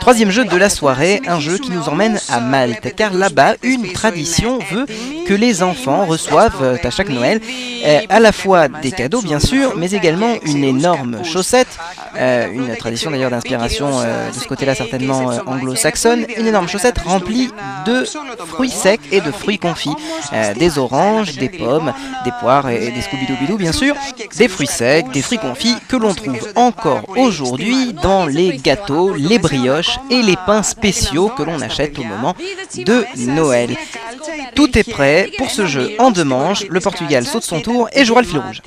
Troisième jeu de la soirée, un jeu qui nous emmène à Malte, car là-bas, une tradition veut que les enfants reçoivent à chaque Noël à la fois des cadeaux bien sûr, mais également une énorme chaussette, une tradition d'ailleurs d'inspiration de ce côté-là certainement anglo-saxonne, une énorme chaussette remplie de fruits secs et de fruits confits, des oranges, des pommes, des poires et des scooby-doo bien sûr, des fruits secs, des fruits confits que l'on trouve encore aujourd'hui dans les gâteaux, les brioches et les pains spéciaux que l'on achète au moment de Noël. Tout est prêt pour ce jeu en 2 manches, le Portugal saute son tour et jouera le fil rouge.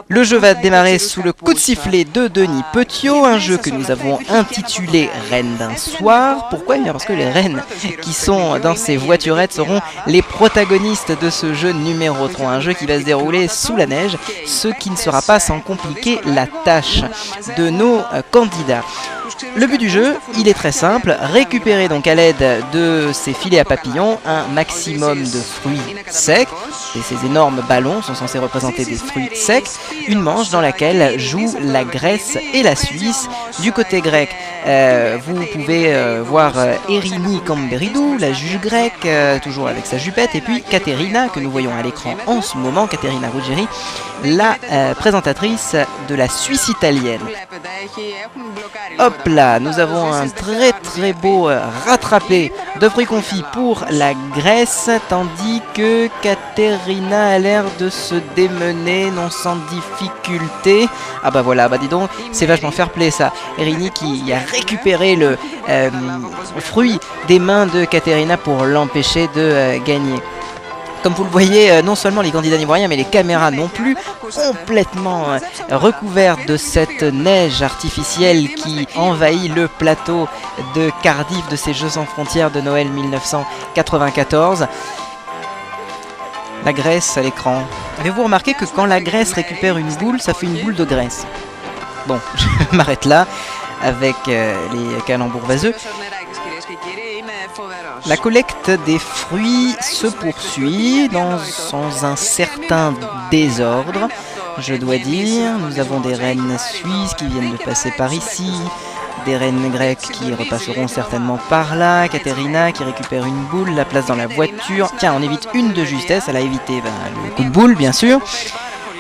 Le jeu va démarrer sous le coup de sifflet de Denis Petiot, un jeu que nous avons intitulé Reine d'un soir. Pourquoi ? Eh bien parce que les reines qui sont dans ces voiturettes seront les protagonistes de ce jeu numéro 3, un jeu qui va se dérouler sous la neige, ce qui ne sera pas sans compliquer la tâche de nos candidats. Le but du jeu, il est très simple, récupérer donc à l'aide de ces filets à papillons un maximum de fruits secs, et ces énormes ballons sont censés représenter des fruits secs, une manche dans laquelle jouent la Grèce et la Suisse. Du côté grec, vous pouvez voir Erini Kamberidou, la juge grecque, toujours avec sa jupette, et puis Katerina, que nous voyons à l'écran en ce moment, Katerina Ruggieri, la présentatrice de la Suisse italienne. Hop là, nous avons un très beau rattrapé de fruits confits pour la Grèce, tandis que Katerina a l'air de se démener, non sans difficulté. Ah bah voilà, bah dis donc, c'est vachement fair play ça. Erini qui a récupéré le fruit des mains de Katerina pour l'empêcher de gagner. Comme vous le voyez, non seulement les candidats n'y voient rien, mais les caméras non plus, complètement recouvertes de cette neige artificielle qui envahit le plateau de Cardiff de ces Jeux sans frontières de Noël 1994. La Grèce à l'écran. Avez-vous remarqué que quand la Grèce récupère une boule, ça fait une boule de graisse? Bon, je m'arrête là avec les calembours vaseux. La collecte des fruits se poursuit dans un certain désordre, je dois dire. Nous avons des reines suisses qui viennent de passer par ici, des reines grecques qui repasseront certainement par là, Katerina qui récupère une boule, la place dans la voiture. Tiens, on évite une de justesse, elle a évité le coup de boule bien sûr.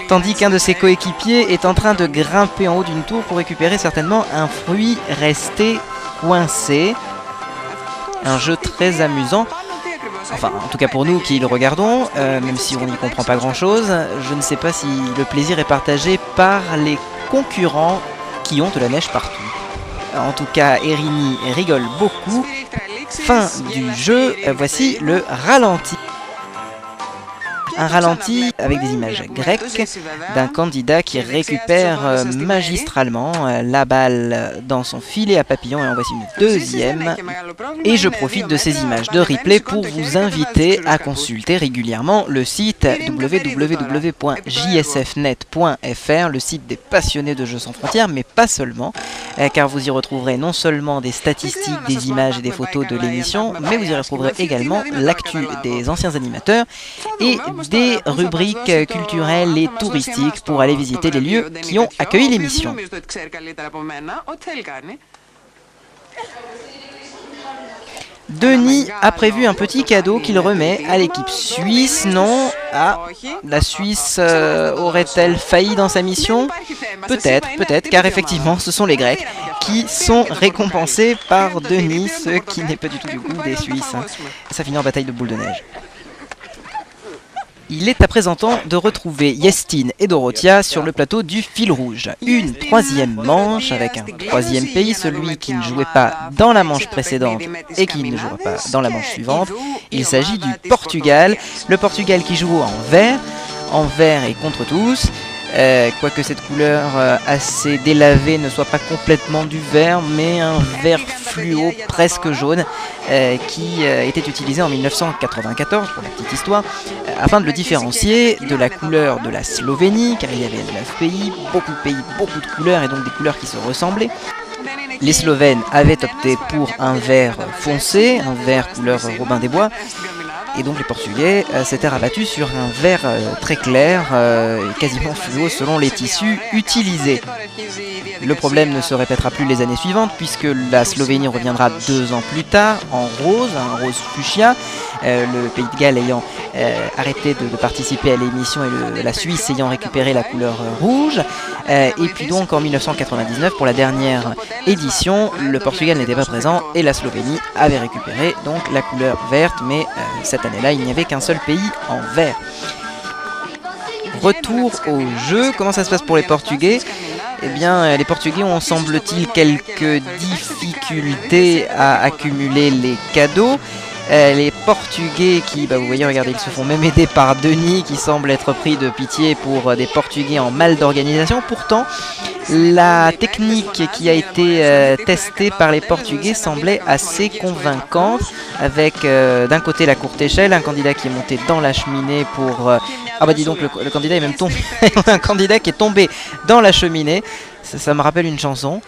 Tandis qu'un de ses coéquipiers est en train de grimper en haut d'une tour pour récupérer certainement un fruit resté coincé. Un jeu très amusant, enfin en tout cas pour nous qui le regardons, même si on n'y comprend pas grand chose. Je ne sais pas si le plaisir est partagé par les concurrents qui ont de la neige partout. En tout cas Erini rigole beaucoup. Fin du jeu, voici le ralenti. Un ralenti avec des images grecques d'un candidat qui récupère magistralement la balle dans son filet à papillons, et en voici une deuxième. Et je profite de ces images de replay pour vous inviter à consulter régulièrement le site www.jsfnet.fr, le site des passionnés de Jeux sans frontières, mais pas seulement, car vous y retrouverez non seulement des statistiques, des images et des photos de l'émission, mais vous y retrouverez également l'actu des anciens animateurs et des rubriques culturelles et touristiques pour aller visiter les lieux qui ont accueilli l'émission. Denis a prévu un petit cadeau qu'il remet à l'équipe suisse. Non, la Suisse aurait-elle failli dans sa mission? Peut-être, car effectivement, ce sont les Grecs qui sont récompensés par Denis, ce qui n'est pas du tout du goût des Suisses. Ça finit en bataille de boules de neige. Il est à présent temps de retrouver Yestine et Dorothea sur le plateau du fil rouge. Une troisième manche avec un troisième pays, celui qui ne jouait pas dans la manche précédente et qui ne jouera pas dans la manche suivante. Il s'agit du Portugal. Le Portugal qui joue en vert et contre tous. Quoique cette couleur assez délavée ne soit pas complètement du vert, mais un vert fluo presque jaune qui était utilisé en 1994 pour la petite histoire, afin de le différencier de la couleur de la Slovénie, car il y avait 9 pays, beaucoup de couleurs et donc des couleurs qui se ressemblaient. Les Slovènes avaient opté pour un vert foncé, un vert couleur Robin des Bois. Et donc les Portugais s'étaient rabattus sur un vert très clair, quasiment fluo selon les tissus utilisés. Le problème ne se répétera plus les années suivantes puisque la Slovénie reviendra 2 ans plus tard en rose, un rose fuchsia, le Pays de Galles ayant arrêté de participer à l'émission et la Suisse ayant récupéré la couleur rouge. Et puis donc en 1999 pour la dernière édition, le Portugal n'était pas présent et la Slovénie avait récupéré donc la couleur verte, mais cette année-là il n'y avait qu'un seul pays en vert. Retour au jeu, comment ça se passe pour les Portugais? Eh bien, les Portugais ont, semble-t-il, quelques difficultés à accumuler les cadeaux. Les Portugais qui, vous voyez, regardez, ils se font même aider par Denis qui semble être pris de pitié pour des Portugais en mal d'organisation. Pourtant, la technique qui a été testée par les Portugais semblait assez convaincante avec d'un côté la courte échelle, un candidat qui est monté dans la cheminée pour... Ah bah dis donc, le candidat est même tombé. Un candidat qui est tombé dans la cheminée. Ça me rappelle une chanson.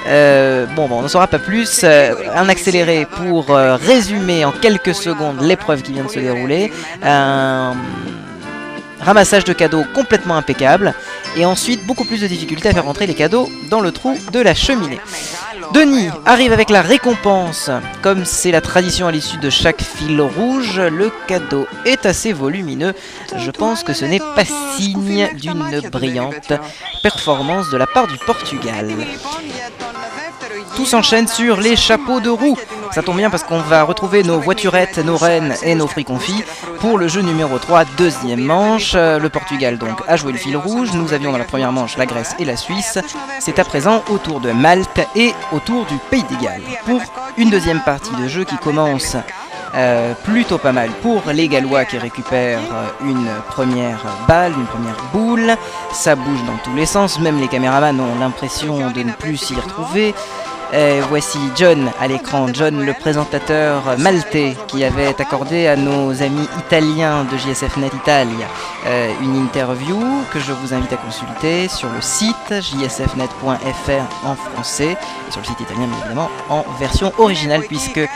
Bon, on n'en saura pas plus. Un accéléré pour résumer en quelques secondes l'épreuve qui vient de se dérouler. Un ramassage de cadeaux complètement impeccable. Et ensuite, beaucoup plus de difficultés à faire rentrer les cadeaux dans le trou de la cheminée. Denis arrive avec la récompense. Comme c'est la tradition à l'issue de chaque fil rouge, le cadeau est assez volumineux. Je pense que ce n'est pas signe d'une brillante performance de la part du Portugal. Tout s'enchaîne sur les chapeaux de roue. Ça tombe bien parce qu'on va retrouver nos voiturettes, nos rennes et nos fruits confits pour le jeu numéro 3, deuxième manche. Le Portugal donc a joué le fil rouge. Nous avions dans la première manche la Grèce et la Suisse. C'est à présent au tour de Malte et au tour du Pays de Galles. Pour une deuxième partie de jeu qui commence plutôt pas mal pour les Gallois qui récupèrent une première balle, une première boule. Ça bouge dans tous les sens, même les caméramans ont l'impression de ne plus s'y retrouver. Voici John à l'écran, John le présentateur maltais qui avait accordé à nos amis italiens de JSFnet Italia une interview que je vous invite à consulter sur le site jsfnet.fr en français et sur le site italien bien évidemment en version originale puisque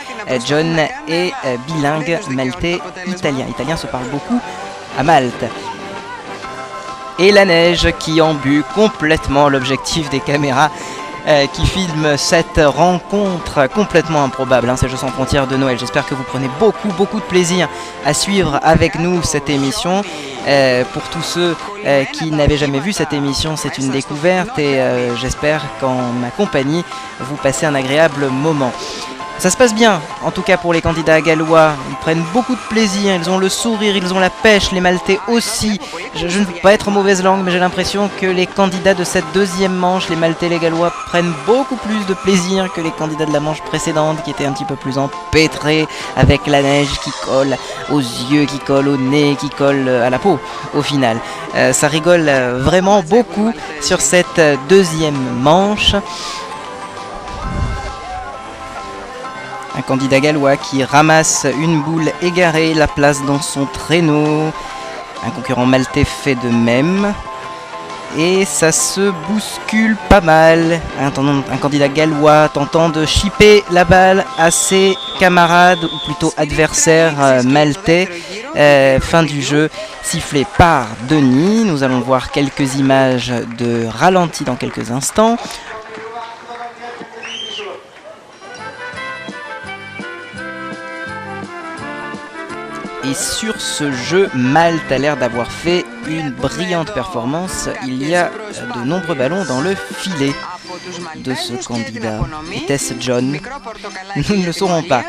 John est bilingue maltais-italien. Italien se parle beaucoup à Malte. Et la neige qui embue complètement l'objectif des caméras qui filme cette rencontre complètement improbable, ces Jeux sans frontières de Noël. J'espère que vous prenez beaucoup de plaisir à suivre avec nous cette émission. Pour tous ceux qui n'avaient jamais vu cette émission, c'est une découverte et j'espère qu'en ma compagnie, vous passez un agréable moment. Ça se passe bien, en tout cas pour les candidats gallois, ils prennent beaucoup de plaisir, ils ont le sourire, ils ont la pêche, les Maltais aussi. Je ne veux pas être mauvaise langue, mais j'ai l'impression que les candidats de cette deuxième manche, les Maltais et les Gallois, prennent beaucoup plus de plaisir que les candidats de la manche précédente qui étaient un petit peu plus empêtrés, avec la neige qui colle aux yeux, qui colle au nez, qui colle à la peau au final. Ça rigole vraiment beaucoup sur cette deuxième manche. Un candidat gallois qui ramasse une boule égarée, la place dans son traîneau. Un concurrent maltais fait de même. Et ça se bouscule pas mal. Un candidat gallois tentant de chipper la balle à ses camarades, ou plutôt adversaires maltais. Fin du jeu, sifflé par Denis. Nous allons voir quelques images de ralenti dans quelques instants. Et sur ce jeu, Malte a l'air d'avoir fait une brillante performance. Il y a de nombreux ballons dans le filet de ce candidat. Était-ce John? Nous ne le saurons pas.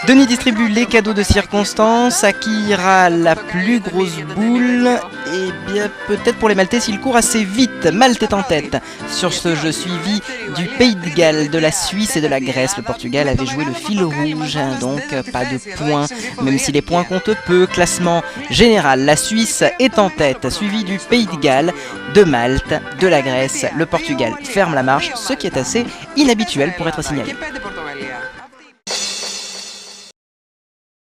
Denis distribue les cadeaux de circonstance. À qui ira la plus grosse boule? Eh bien, peut-être pour les Maltais s'il court assez vite. Malte est en tête sur ce jeu suivi du Pays de Galles, de la Suisse et de la Grèce. Le Portugal avait joué le fil rouge, donc pas de points, même si les points comptent peu. Classement général, la Suisse est en tête, suivi du Pays de Galles, de Malte, de la Grèce. Le Portugal ferme la marche, ce qui est assez inhabituel pour être signalé.